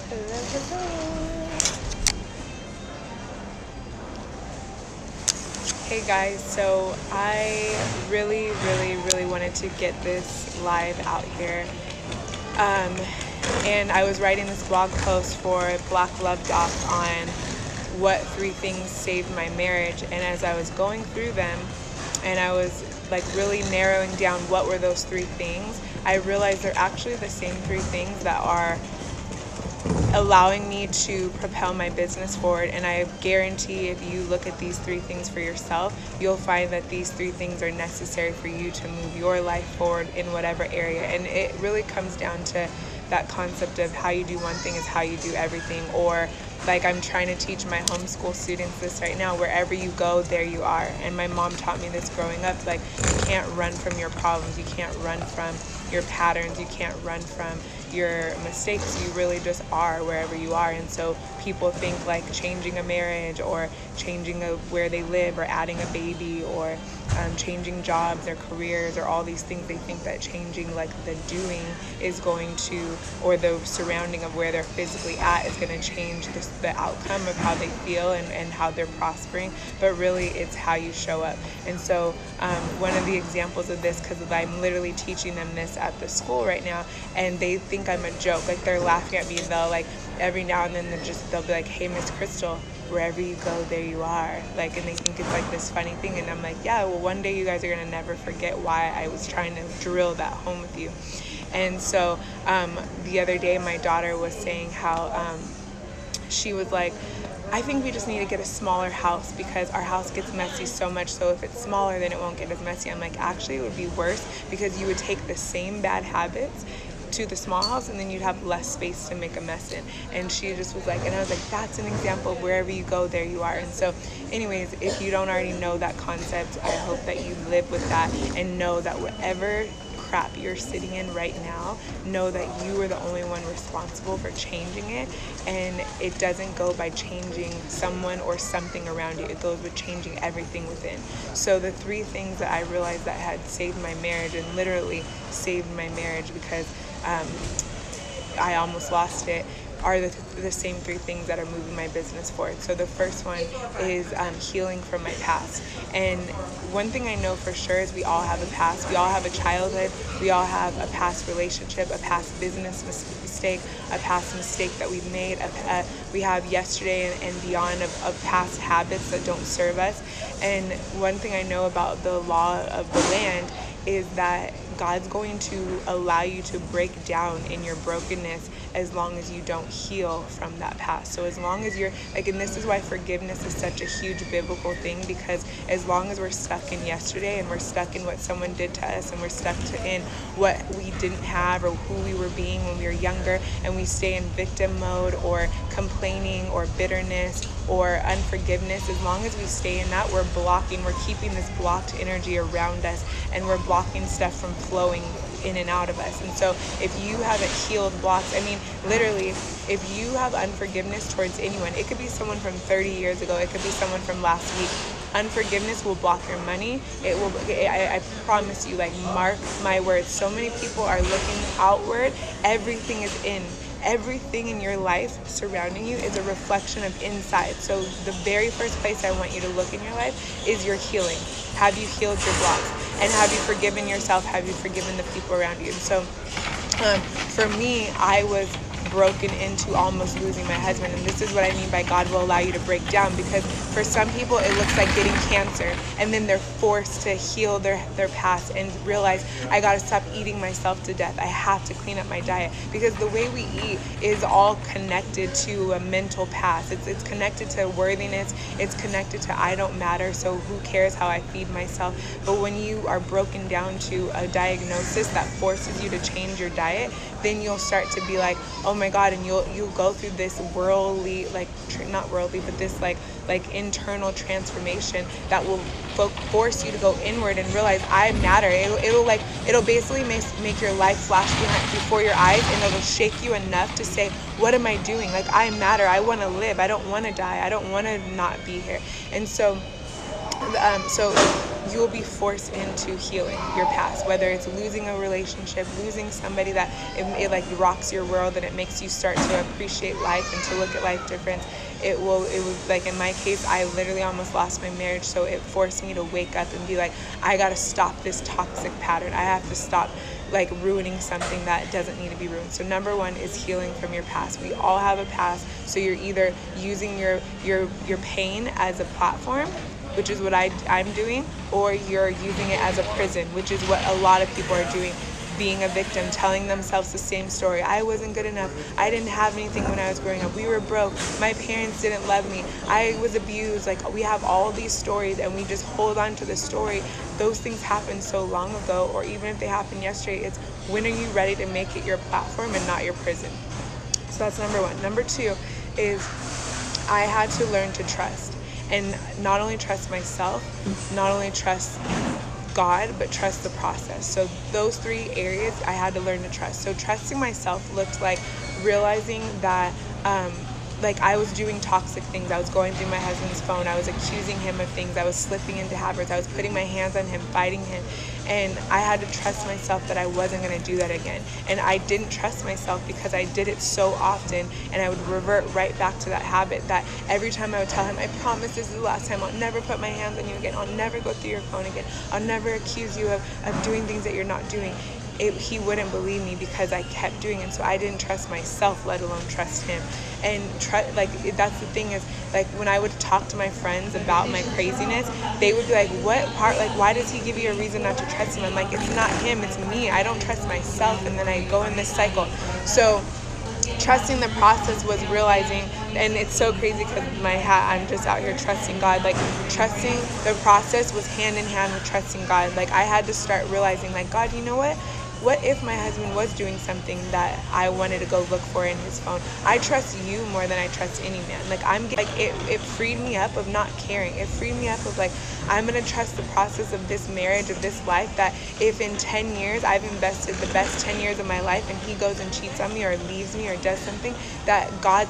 Hey guys, so I really wanted to get this live out here. And I was writing this blog post for Black Love Doc on what 3 things saved my marriage. And as I was going through them and I was like really narrowing down what were those 3 things, I realized they're actually the same 3 things that are allowing me to propel my business forward. And I guarantee if you look at these 3 things for yourself, you'll find that these 3 things are necessary for you to move your life forward in whatever area. And it really comes down to that concept of how you do one thing is how you do everything. Or like I'm trying to teach my homeschool students this right now: wherever you go, there you are. And my mom taught me this growing up, like you can't run from your problems, you can't run from your patterns, you can't run from your mistakes. You really just are wherever you are. And so people think like changing a marriage or changing where they live or adding a baby or changing jobs or careers or all these things, they think that changing like the doing is going to, or the surrounding of where they're physically at is going to change the outcome of how they feel and how they're prospering. But really it's how you show up. And so one of the examples of this, because I'm literally teaching them this at the school right now, and they think I'm a joke. Like they're laughing at me, and they'll like every now and then they'll be like, "Hey, Miss Crystal, wherever you go, there you are." Like, and they think it's like this funny thing. And I'm like, yeah, well, one day you guys are gonna never forget why I was trying to drill that home with you. And so the other day my daughter was saying how she was like, "I think we just need to get a smaller house because our house gets messy so much, so if it's smaller then it won't get as messy." I'm like, actually it would be worse, because you would take the same bad habits to the small house and then you'd have less space to make a mess in. And she just was like, and I was like, that's an example of wherever you go, there you are. And so anyways, if you don't already know that concept, I hope that you live with that and know that whatever crap you're sitting in right now, know that you are the only one responsible for changing it. And it doesn't go by changing someone or something around you, it goes with changing everything within. So the 3 things that I realized that had saved my marriage, and literally saved my marriage because I almost lost it, are the same 3 things that are moving my business forward. So the first one is healing from my past. And one thing I know for sure is we all have a past. We all have a childhood. We all have a past relationship, a past business mistake, a past mistake that we've made. We have yesterday and beyond of past habits that don't serve us. And one thing I know about the law of the land is that God's going to allow you to break down in your brokenness as long as you don't heal from that past. So as long as you're like, and this is why forgiveness is such a huge biblical thing, because as long as we're stuck in yesterday and we're stuck in what someone did to us and we're stuck in what we didn't have or who we were being when we were younger, and we stay in victim mode or complaining or bitterness or unforgiveness, as long as we stay in that, we're keeping this blocked energy around us, and we're blocking stuff from flowing in and out of us. And so if you haven't healed blocks, I mean, literally, if you have unforgiveness towards anyone, it could be someone from 30 years ago, it could be someone from last week, unforgiveness will block your money. It will. I promise you, like, mark my words. So many people are looking outward. Everything in your life surrounding you is a reflection of inside. So the very first place I want you to look in your life is your healing. Have you healed your blocks? And have you forgiven yourself? Have you forgiven the people around you? And so for me, I was broken into almost losing my husband. And this is what I mean by God will allow you to break down, because for some people it looks like getting cancer, and then they're forced to heal their past and realize, I gotta stop eating myself to death. I have to clean up my diet, because the way we eat is all connected to a mental past. It's connected to worthiness. It's connected to I don't matter, so who cares how I feed myself. But when you are broken down to a diagnosis that forces you to change your diet, then you'll start to be like, oh my God, and you'll go through this worldly, like not worldly, but this like internal transformation that will force you to go inward and realize I matter. It'll basically make your life flash before your eyes, and it'll shake you enough to say, what am I doing? Like, I matter. I want to live. I don't want to die. I don't want to not be here. And so you will be forced into healing your past, whether it's losing a relationship, losing somebody that it like rocks your world and it makes you start to appreciate life and to look at life different. It was like, in my case, I literally almost lost my marriage, so it forced me to wake up and be like, I gotta stop this toxic pattern. I have to stop like ruining something that doesn't need to be ruined. So number one is healing from your past. We all have a past, so you're either using your pain as a platform, which is what I'm doing, or you're using it as a prison, which is what a lot of people are doing, being a victim, telling themselves the same story. I wasn't good enough. I didn't have anything when I was growing up. We were broke. My parents didn't love me. I was abused. Like, we have all these stories and we just hold on to the story. Those things happened so long ago, or even if they happened yesterday, it's when are you ready to make it your platform and not your prison? So that's number one. Number two is I had to learn to trust. And not only trust myself, not only trust God, but trust the process. So those three areas I had to learn to trust. So trusting myself looked like realizing that like I was doing toxic things. I was going through my husband's phone. I was accusing him of things. I was slipping into habits. I was putting my hands on him, fighting him. And I had to trust myself that I wasn't going to do that again. And I didn't trust myself because I did it so often, and I would revert right back to that habit that every time I would tell him, I promise this is the last time. I'll never put my hands on you again. I'll never go through your phone again. I'll never accuse you of doing things that you're not doing. He wouldn't believe me because I kept doing it. So I didn't trust myself, let alone trust him. And that's the thing is, like, when I would talk to my friends about my craziness, they would be like, what part, like, why does he give you a reason not to trust him? I'm like, it's not him, it's me. I don't trust myself. And then I go in this cycle. So trusting the process was realizing, and it's so crazy because my hat, I'm just out here trusting God. Like, trusting the process was hand in hand with trusting God. Like, I had to start realizing, like, God, you know what if my husband was doing something that I wanted to go look for in his phone? I trust you more than I trust any man. Like, it freed me up of not caring. It freed me up of, like, I'm going to trust the process of this marriage, of this life, that if in 10 years I've invested the best 10 years of my life and he goes and cheats on me or leaves me or does something, that God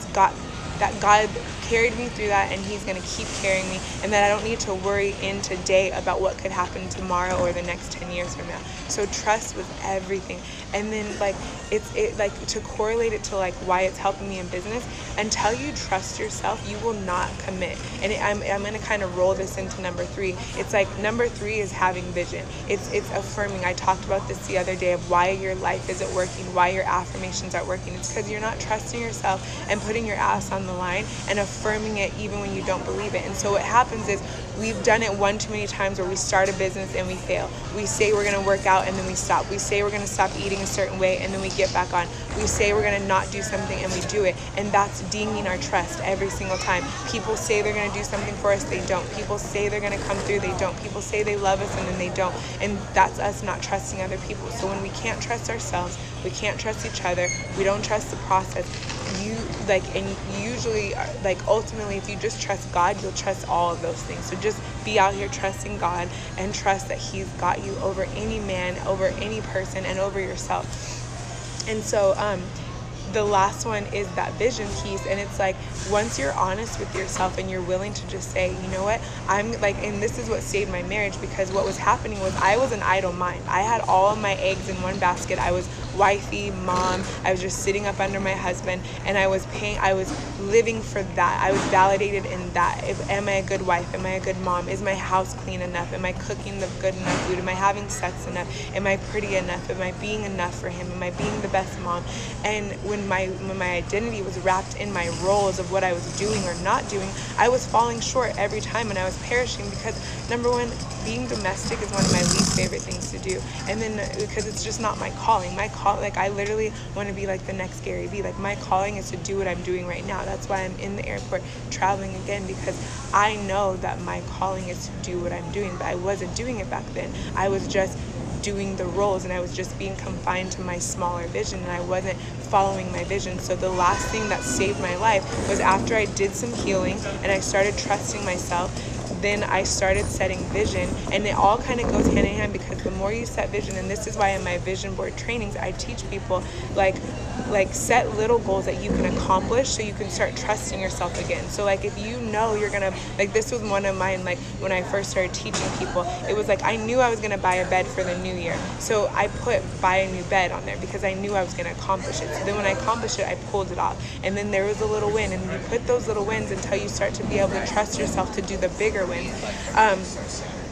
carried me through that, and he's going to keep carrying me, and that I don't need to worry in today about what could happen tomorrow or the next 10 years from now. So trust with everything. And then, like, it like, to correlate it to, like, why it's helping me in business, until you trust yourself, you will not commit. And I'm going to kind of roll this into number three. It's like, number three is having vision. It's affirming. I talked about this the other day of why your life isn't working, why your affirmations aren't working. It's because you're not trusting yourself and putting your ass on the line and affirming it even when you don't believe it. And so what happens is, we've done it one too many times where we start a business and we fail. We say we're going to work out and then we stop. We say we're going to stop eating a certain way and then we get back on. We say we're going to not do something and we do it. And that's dinging our trust every single time. People say they're going to do something for us, they don't. People say they're going to come through, they don't. People say they love us and then they don't. And that's us not trusting other people. So when we can't trust ourselves, we can't trust each other, we don't trust the process, usually, like, ultimately, if you just trust God, you'll trust all of those things. So just be out here trusting God and trust that he's got you over any man, over any person, and over yourself. And so the last one is that vision piece. And it's like, once you're honest with yourself and you're willing to just say, you know what, I'm like, and this is what saved my marriage, because what was happening was I was an idle mind. I had all of my eggs in one basket. I was wifey, mom. I was just sitting up under my husband, and I was living for that. I was validated in that. Am I a good wife? Am I a good mom? Is my house clean enough? Am I cooking the good enough food? Am I having sex enough? Am I pretty enough? Am I being enough for him? Am I being the best mom? And when my identity was wrapped in my roles of what I was doing or not doing, I was falling short every time, and I was perishing because, number one, being domestic is one of my least favorite things to do. And then because it's just not my calling. Like, I literally want to be like the next Gary Vee. Like, my calling is to do what I'm doing right now. That's why I'm in the airport traveling again, because I know that my calling is to do what I'm doing, but I wasn't doing it back then. I was just doing the roles, and I was just being confined to my smaller vision, and I wasn't following my vision. So the last thing that saved my life was after I did some healing and I started trusting myself, then I started setting vision. And it all kind of goes hand in hand, because the more you set vision, and this is why in my vision board trainings I teach people, like, like set little goals that you can accomplish so you can start trusting yourself again. So like if you know you're gonna, like this was one of mine, like when I first started teaching people, it was like I knew I was gonna buy a bed for the new year, so I put buy a new bed on there because I knew I was gonna accomplish it. So then when I accomplished it, I pulled it off, and then there was a little win, and you put those little wins until you start to be able to trust yourself to do the bigger wins.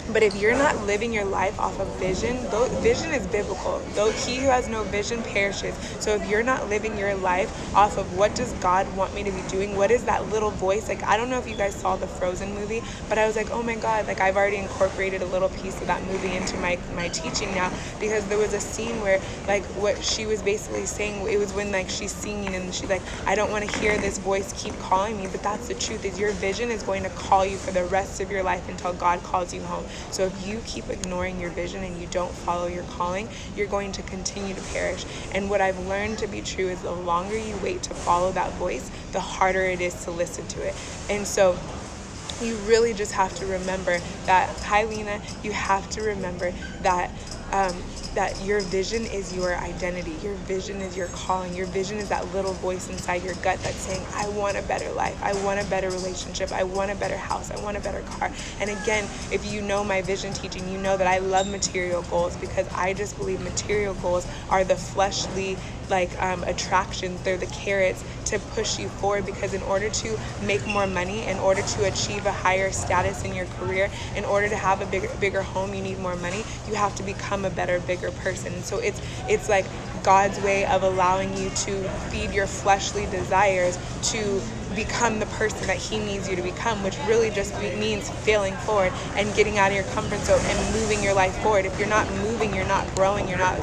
But if you're not living your life off of vision, though vision is biblical, though he who has no vision perishes. So if you're not living your life off of what does God want me to be doing, what is that little voice? Like, I don't know if you guys saw the Frozen movie, but I was like, oh my God, like I've already incorporated a little piece of that movie into my teaching now, because there was a scene where like what she was basically saying, it was when like she's singing and she's like, I don't want to hear this voice keep calling me, but that's the truth, is your vision is going to call you for the rest of your life until God calls you home. So if you keep ignoring your vision and you don't follow your calling, you're going to continue to perish. And what I've learned to be true is the longer you wait to follow that voice, the harder it is to listen to it. And so you really just have to remember that, hi Lena, you have to remember that that your vision is your identity. Your vision is your calling. Your vision is that little voice inside your gut that's saying, I want a better life. I want a better relationship. I want a better house. I want a better car. And again, if you know my vision teaching, you know that I love material goals, because I just believe material goals are the fleshly attractions. They're the carrots to push you forward, because in order to make more money, in order to achieve a higher status in your career, in order to have a bigger home, you need more money. You have to become a better, bigger person. And so it's like God's way of allowing you to feed your fleshly desires to become the person that he needs you to become, which really just means failing forward and getting out of your comfort zone and moving your life forward. If you're not moving, you're not growing, you're not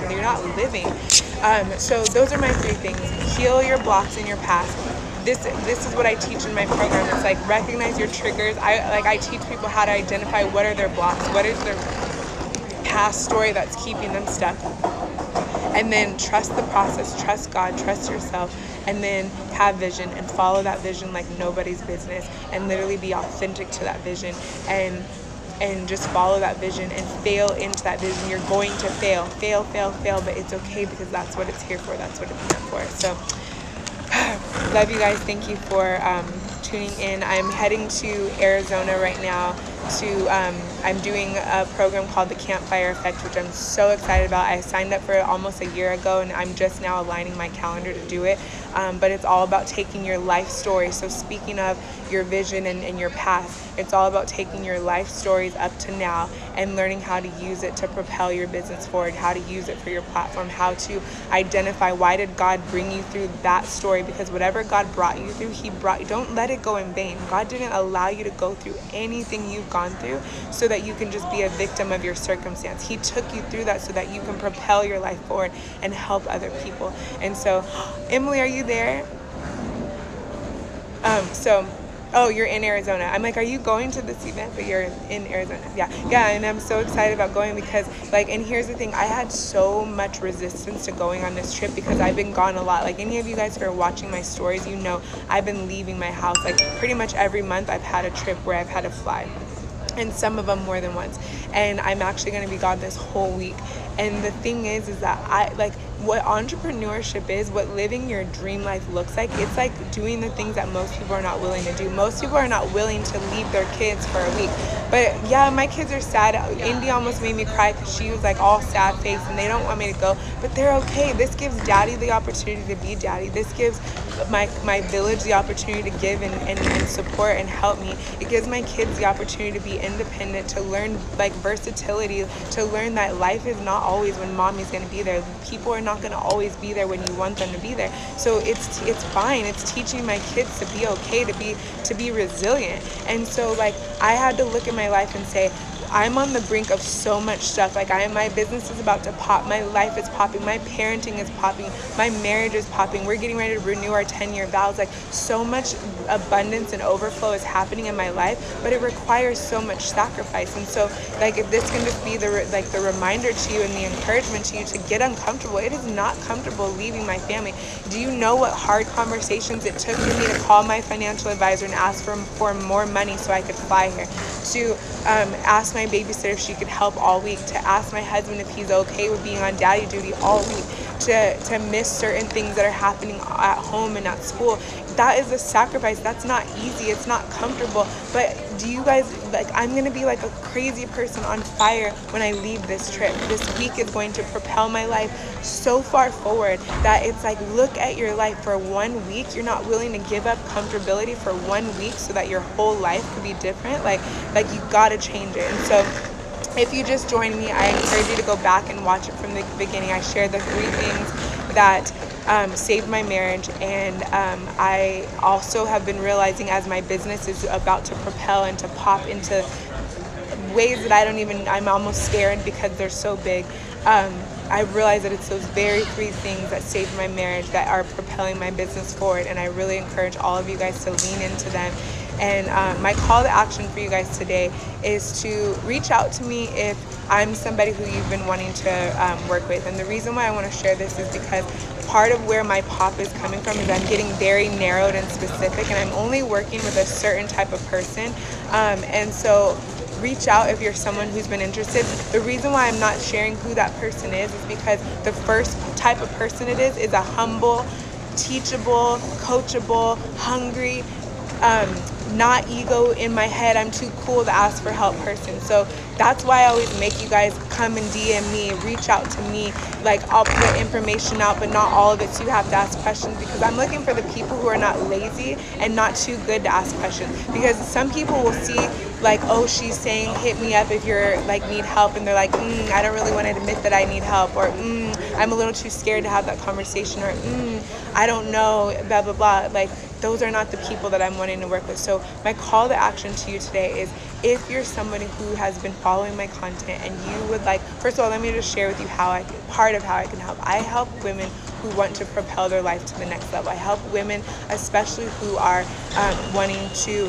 living. So those are my 3 things. Heal your blocks in your past. This is what I teach in my program. It's like recognize your triggers. I teach people how to identify what are their blocks, what is their past story that's keeping them stuck. And then trust the process, trust God, trust yourself, and then have vision and follow that vision like nobody's business, and literally be authentic to that vision and just follow that vision and fail into that vision. You're going to fail, but it's okay, because that's what it's here for. That's what it's meant for. So love you guys. Thank you for tuning in. I'm heading to Arizona right now I'm doing a program called the Campfire Effect, which I'm so excited about. I signed up for it almost a year ago, and I'm just now aligning my calendar to do it. But it's all about taking your life story. So speaking of your vision and your past, it's all about taking your life stories up to now and learning how to use it to propel your business forward, how to use it for your platform, how to identify why did God bring you through that story, because whatever God brought you through, don't let it go in vain. God didn't allow you to go through anything you've gone through so that you can just be a victim of your circumstance. He took you through that so that you can propel your life forward and help other people. And so, Emily, are you there? Oh, you're in Arizona. I'm like, are you going to this event? But you're in Arizona. Yeah. And I'm so excited about going because, and here's the thing. I had so much resistance to going on this trip because I've been gone a lot. Like, any of you guys who are watching my stories, you know I've been leaving my house. Like, pretty much every month I've had a trip where I've had to fly. And some of them more than once. And I'm actually going to be gone this whole week. And the thing is that what entrepreneurship is, what living your dream life looks like, it's like doing the things that most people are not willing to do. Most people are not willing to leave their kids for a week. But yeah, my kids are sad. Indy almost made me cry because she was like all sad face and they don't want me to go, but they're okay. This gives daddy the opportunity to be daddy. This gives my village the opportunity to give and support and help me. It gives my kids the opportunity to be independent, to learn versatility, to learn that life is not always when mommy's going to be there. People are not going to always be there when you want them to be there. So it's fine. It's teaching my kids to be okay, to be resilient. And so I had to look at my life and say, I'm on the brink of so much stuff. My business is about to pop. My life is popping. My parenting is popping. My marriage is popping. We're getting ready to renew our 10-year vows. So much abundance and overflow is happening in my life, but it requires so much sacrifice. And so, if this can just be the reminder to you and the encouragement to you to get uncomfortable. It is not comfortable leaving my family. Do you know what hard conversations it took for me to call my financial advisor and ask for more money so I could fly here? To ask my babysitter if she could help all week, to ask my husband if he's okay with being on daddy duty all week, to miss certain things that are happening at home and at school. That is a sacrifice. That's not easy. It's not comfortable. But do you guys, like, I'm going to be like a crazy person on fire when I leave this trip. This week is going to propel my life so far forward that it's like, look at your life for 1 week. You're not willing to give up comfortability for 1 week so that your whole life could be different. Like you got to change it. And so if you just joined me, I encourage you to go back and watch it from the beginning. I share the 3 things that saved my marriage, and I also have been realizing as my business is about to propel and to pop into ways that I'm almost scared because they're so big. I realize that it's those very 3 things that saved my marriage that are propelling my business forward, and I really encourage all of you guys to lean into them. And my call to action for you guys today is to reach out to me if I'm somebody who you've been wanting to work with. And the reason why I want to share this is because part of where my pop is coming from is I'm getting very narrowed and specific, and I'm only working with a certain type of person. And so reach out if you're someone who's been interested. The reason why I'm not sharing who that person is because the first type of person it is a humble, teachable, coachable, hungry, not ego in my head, I'm too cool to ask for help person. So that's why I always make you guys come and DM me, reach out to me. Like, I'll put information out, but not all of it, so you have to ask questions, because I'm looking for the people who are not lazy and not too good to ask questions. Because some people will see, like, oh, she's saying hit me up if you're like need help, and they're like, I don't really want to admit that I need help, or I'm a little too scared to have that conversation, or I don't know, blah blah blah. Like, those are not the people that I'm wanting to work with. So my call to action to you today is, if you're somebody who has been following my content and you would like, first of all, let me just share with you part of how I can help. I help women who want to propel their life to the next level. I help women, especially who are wanting to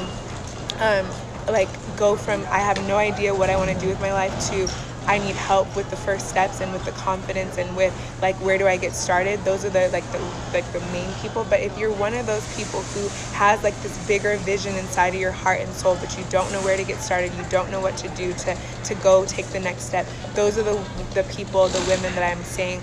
like go from I have no idea what I want to do with my life to I need help with the first steps and with the confidence and with like where do I get started. Those are the main people. But if you're one of those people who has like this bigger vision inside of your heart and soul, but you don't know where to get started, you don't know what to do to go take the next step, those are the people, the women that I'm saying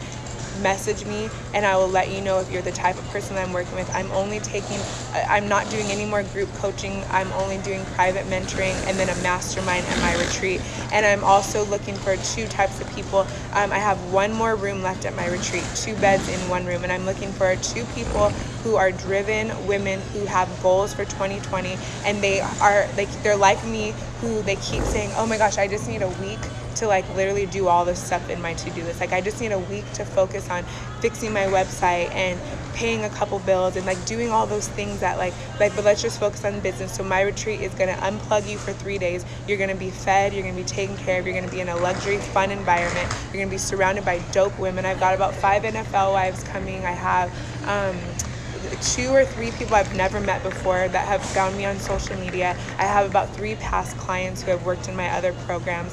message me, and I will let you know if you're the type of person that I'm working with. I'm not doing any more group coaching. I'm only doing private mentoring and then a mastermind at my retreat. And I'm also looking for 2 types of people. I have 1 more room left at my retreat, 2 beds in 1 room, and I'm looking for 2 people who are driven women who have goals for 2020, and they're like me, who they keep saying, oh my gosh, I just need a week to like literally do all this stuff in my to-do list. Like, I just need a week to focus on fixing my website and paying a couple bills and like doing all those things that but let's just focus on business. So my retreat is going to unplug you for 3 days. You're going to be fed, you're going to be taken care of, you're going to be in a luxury fun environment, you're going to be surrounded by dope women. I've got about 5 NFL wives coming. I have 2 or 3 people I've never met before that have found me on social media. I have about 3 past clients who have worked in my other programs.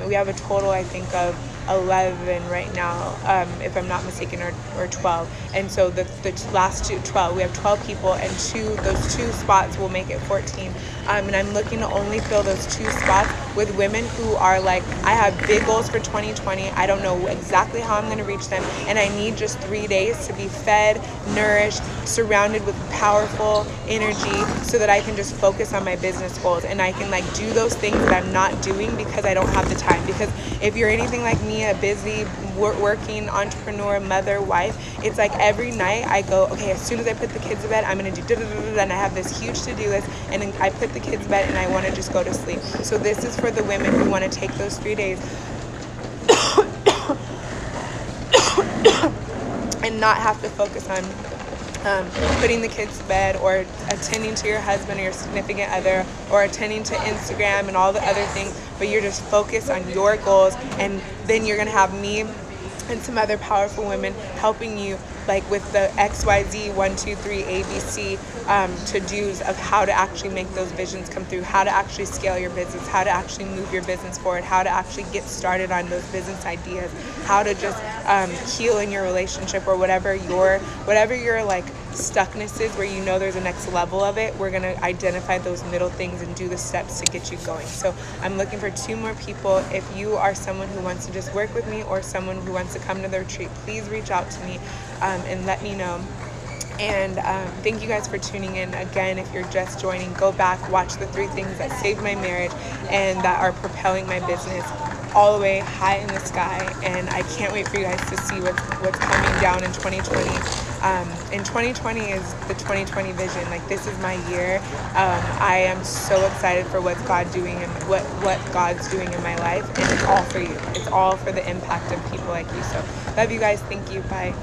We have a total, I think, of 11 right now, if I'm not mistaken, or 12. And so the last 12, we have 12 people, and those 2 spots will make it 14. And I'm looking to only fill those 2 spots with women who are like, I have big goals for 2020. I don't know exactly how I'm going to reach them, and I need just 3 days to be fed, nourished, surrounded with powerful energy so that I can just focus on my business goals, and I can like do those things that I'm not doing because I don't have the time. Because if you're anything like me, a busy working entrepreneur, mother, wife, it's like every night I go, okay, as soon as I put the kids to bed, I'm going to do and I have this huge to-do list, and then I put the kids to bed and I want to just go to sleep. So this is for the women who want to take those 3 days and not have to focus on putting the kids to bed or attending to your husband or your significant other or attending to Instagram and all the other things, but you're just focused on your goals. And then you're going to have me and some other powerful women helping you like with the XYZ 1, 2, 3 ABC to-dos of how to actually make those visions come through, how to actually scale your business, how to actually move your business forward, how to actually get started on those business ideas, how to just heal in your relationship, or whatever your like stucknesses where you know there's a next level of it, we're going to identify those middle things and do the steps to get you going. So I'm looking for 2 more people. If you are someone who wants to just work with me or someone who wants to come to the retreat, please reach out to me and let me know. And thank you guys for tuning in. Again, if you're just joining, go back, watch the 3 things that saved my marriage and that are propelling my business all the way high in the sky. And I can't wait for you guys to see what's coming down in 2020. And 2020 is the 2020 vision. Like, this is my year. I am so excited for what God's doing in my life, and it's all for you. It's all for the impact of people like you. So love you guys. Thank you. Bye.